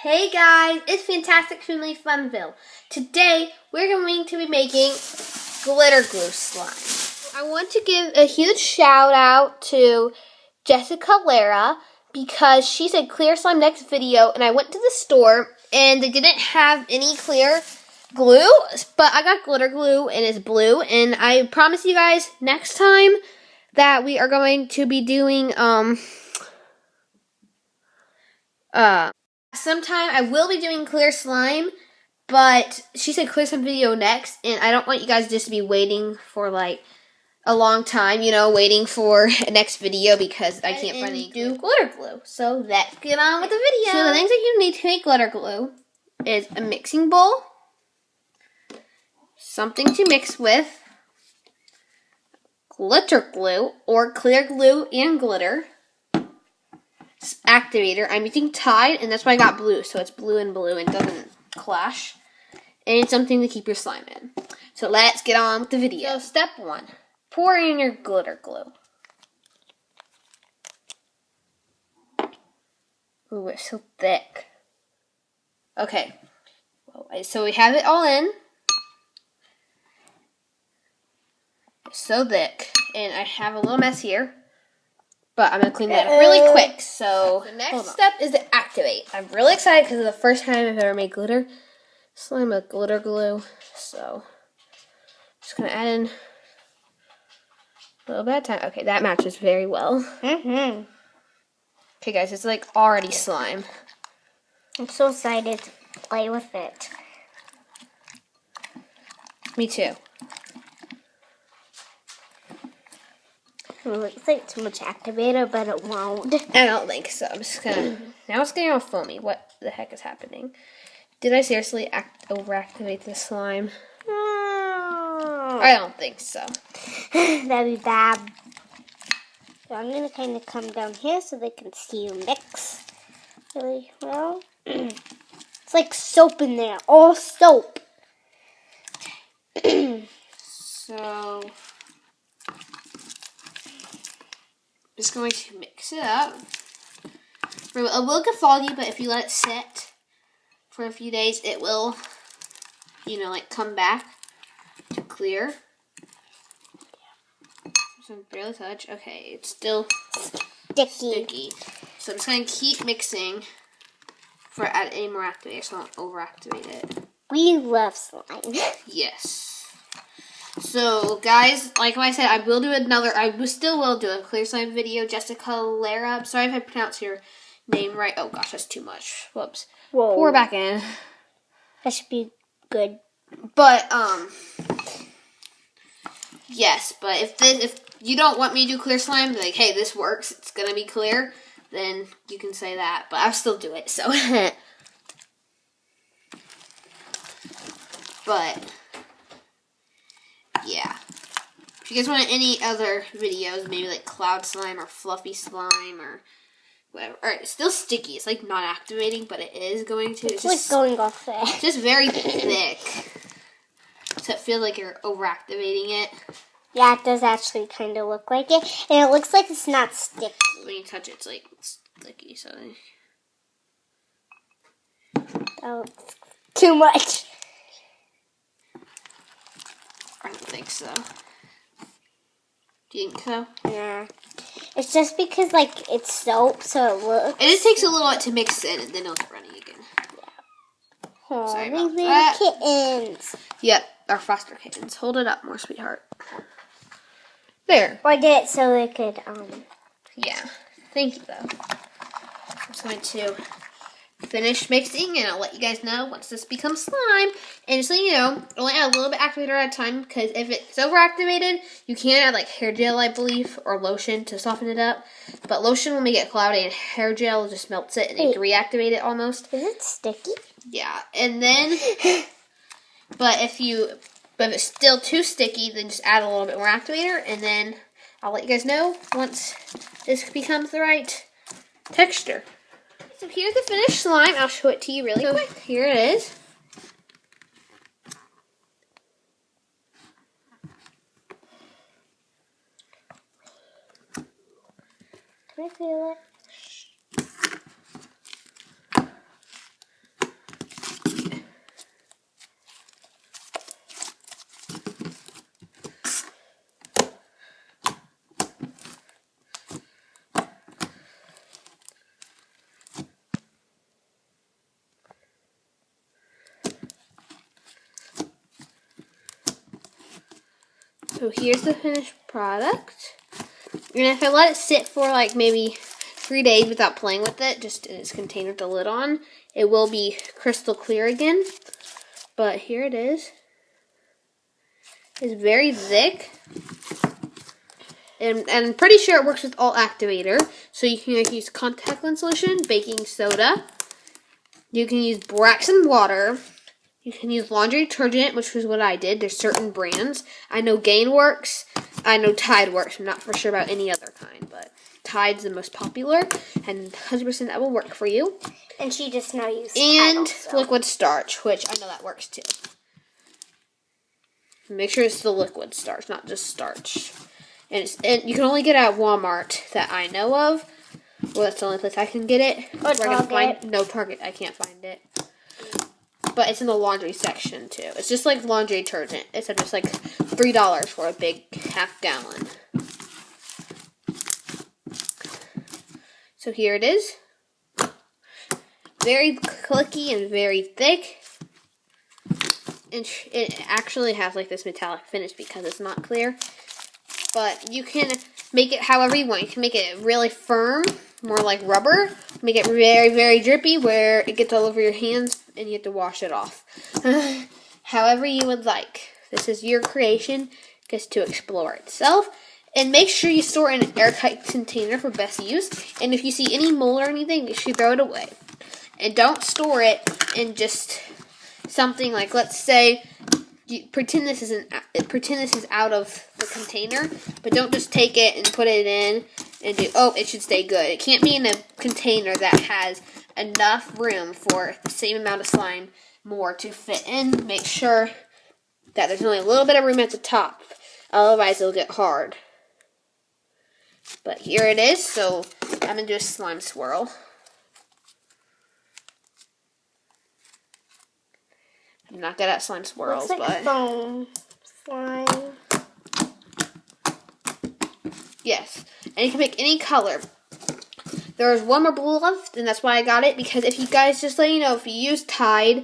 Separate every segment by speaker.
Speaker 1: Hey guys, it's Fantastic Family Funville. Today we're going to be making glitter glue slime. I want to give a huge shout out to Jessica Lara because she said clear slime next video, and I went to the store and they didn't have any clear glue, but I got glitter glue and it's blue, and I promise you guys next time that we are going to be doing sometime I will be doing clear slime, but she said clear slime video next, and I don't want you guys just to be waiting for like a long time, waiting for a next video because I can't find any glitter glue. So let's get on with the video. So the things that you need to make glitter glue is a mixing bowl, something to mix with, glitter glue or clear glue and glitter, activator. I'm using Tide, and that's why I got blue, so it's blue and it doesn't clash. And it's something to keep your slime in. So let's get on with the video. So step 1, pour in your glitter glue. Ooh, it's so thick. Okay, so we have it all in. It's so thick, and I have a little mess here. But I'm going to clean that up really quick. So the next step is to activate. I'm really excited because it's the first time I've ever made glitter slime with glitter glue. So just going to add in a little bit of time. Okay, that matches very well. Okay, guys, it's like already slime.
Speaker 2: I'm so excited to play with it.
Speaker 1: Me too.
Speaker 2: It looks like too much activator, but it won't.
Speaker 1: I don't think so. I'm just gonna. Now it's getting all foamy. What the heck is happening? Did I seriously overactivate the slime? I don't think so.
Speaker 2: That'd be bad. So I'm gonna kind of come down here so they can see you mix really well. It's like soap in there, all soap.
Speaker 1: So. Just going to mix it up. It will get foggy, but if you let it sit for a few days, it will, like come back to clear. So barely touch. Okay, it's still sticky. So I'm just going to keep mixing for add any more activator, so I don't overactivate it.
Speaker 2: We love slime.
Speaker 1: Yes. So, guys, like I said, I still will do a clear slime video. Jessica Lara. Sorry if I pronounced your name right. Oh, gosh, that's too much. Whoops.
Speaker 2: Whoa.
Speaker 1: Pour back in.
Speaker 2: That should be good.
Speaker 1: But, yes, but if you don't want me to do clear slime, like, hey, this works, it's going to be clear, then you can say that. But I'll still do it, so. But yeah. If you guys want any other videos, maybe like cloud slime or fluffy slime or whatever. Alright, it's still sticky. It's like not activating, but it is going to.
Speaker 2: It's just like going off there.
Speaker 1: It's just very thick. So it feels like you're overactivating it.
Speaker 2: Yeah, it does actually kind of look like it. And it looks like it's not sticky.
Speaker 1: When you touch it, it's like sticky. So.
Speaker 2: Oh, it's too much.
Speaker 1: I don't think so. Do you think so?
Speaker 2: Nah. It's just because, like, it's soap, so it looks...
Speaker 1: It just takes a little bit to mix in, and then it'll get running again.
Speaker 2: Yeah. Oh,
Speaker 1: sorry
Speaker 2: these
Speaker 1: about that.
Speaker 2: kittens.
Speaker 1: Yep, our foster kittens. Hold it up more, sweetheart. There.
Speaker 2: Or I did it so they could,
Speaker 1: Yeah. Thank you, though. I'm just going to finish mixing, and I'll let you guys know once this becomes slime. And just so you know, only add a little bit of activator at a time, because if it's overactivated, you can add like hair gel, I believe, or lotion to soften it up. But lotion will make it cloudy, and hair gel just melts it, and you can reactivate it almost.
Speaker 2: Is it sticky?
Speaker 1: Yeah, and then, but if it's still too sticky, then just add a little bit more activator, and then I'll let you guys know once this becomes the right texture. So here's the finished slime. I'll show it to you really quick. Here it is.
Speaker 2: Can I feel it?
Speaker 1: So here's the finished product. And if I let it sit for like maybe 3 days without playing with it, just in its container with the lid on, it will be crystal clear again. But here it is. It's very thick. And I'm pretty sure it works with alt activator. So you can use contact lens solution, baking soda. You can use borax and water. You can use laundry detergent, which was what I did. There's certain brands. I know Gain works. I know Tide works. I'm not for sure about any other kind, but Tide's the most popular, and 100% that will work for you.
Speaker 2: And she just now used
Speaker 1: And
Speaker 2: Tide also.
Speaker 1: liquid starch, which I know that works too. Make sure it's the liquid starch, not just starch. And you can only get it at Walmart that I know of. Well, that's the only place I can get it.
Speaker 2: Or Target.
Speaker 1: No, Target, I can't find it. But it's in the laundry section, too. It's just like laundry detergent. It's just like $3 for a big half gallon. So here it is. Very clicky and very thick. And it actually has like this metallic finish because it's not clear. But you can make it however you want. You can make it really firm, more like rubber. Make it very, very drippy where it gets all over your hands and you have to wash it off. However you would like. This is your creation. Gets to explore itself. And make sure you store in an airtight container for best use. And if you see any mold or anything, you should throw it away. And don't store it in just something like, let's say, pretend this is out of the container, but don't just take it and put it in and it should stay good. It can't be in a container that has enough room for the same amount of slime more to fit in. Make sure that there's only a little bit of room at the top, otherwise it'll get hard. But here it is, so I'm going to do a slime swirl. I'm not good at slime swirls,
Speaker 2: looks like foam slime.
Speaker 1: Yes, and you can make any color. There's one more blue left, and that's why I got it, because if you guys, just let you know, if you use Tide,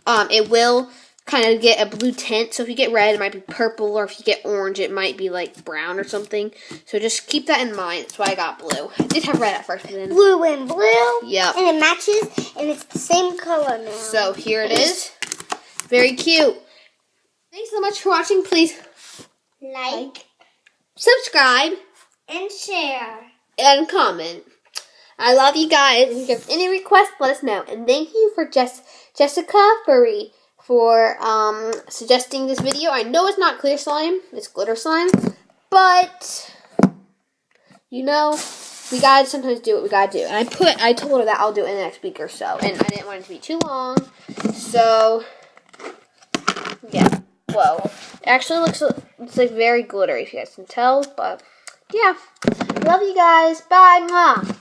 Speaker 1: it will kind of get a blue tint. So if you get red, it might be purple, or if you get orange, it might be like brown or something. So just keep that in mind. That's why I got blue. I did have red at first, but then
Speaker 2: Blue and blue.
Speaker 1: Yep.
Speaker 2: And it matches, and it's the same color now.
Speaker 1: So here it is. Very cute. Thanks so much for watching. Please
Speaker 2: Like
Speaker 1: subscribe
Speaker 2: and share.
Speaker 1: and comment. I love you guys. If you have any requests, let us know. And thank you for Jessica Furry for suggesting this video. I know it's not clear slime, it's glitter slime, but you know, we gotta sometimes do what we gotta do. And I told her that I'll do it in the next week or so, and I didn't want it to be too long. So yeah, whoa. It actually looks like very glittery, if you guys can tell, but yeah. Love you guys. Bye. Mwah.